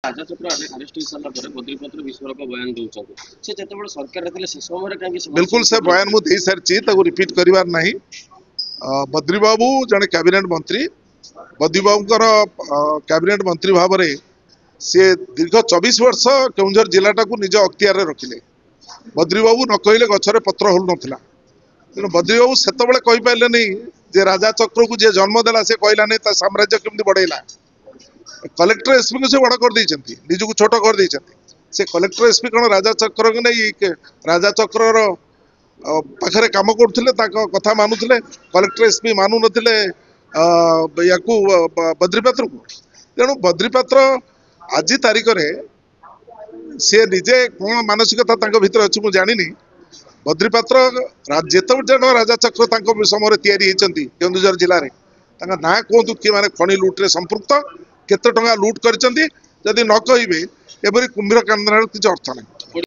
राजा चक्र अरेस्ट हो सारा बद्रीपत्र विस्फोरक बयान दौरान से जो सरकार से समय कहीं बिल्कुल से बयान मुझे सारी रिपीट करार ना। बद्री बाबू जड़े कैबिनेट मंत्री बद्री बाबूर कैबिनेट मंत्री भाव में सी दीर्घ 24 वर्ष केउंझर जिलाटा को निज अख्तियार रखिले। बद्री बाबू न कहले गछरे पत्र हलु नथिला तेणु बद्री बाबू सेतबेले कहि पाइले नहीं जे राजा चक्र को जे जन्म देला से कहला नहीं ता साम्राज्य केमती बढ़ेला। कलेक्टर एसपी को से बड़ कर देइछंती निजु को छोट कर देइछंती से कलेक्टर एसपी कोन राजा चक्र को नहीं राजा चक्र पाखरे काम करथिले ताको कथा मानुथिले कलेक्टर एसपी मानु नथिले याकू बद्रीपात्र को। तेणु बद्रीपात्र आज तारीख रे से निजे कौन मानसिकता भितर अच्छी मुझे जानी। बद्रीपात्र जेत जन राजा चक्र समय तैयारी केन्दुझर जिले में ना कहतु किए मैंने खनि लुट्रे संपृक्त केते टंका लुट कर जदि न कहे एपरी कुंभीर कांदना किसी अर्थ नहीं।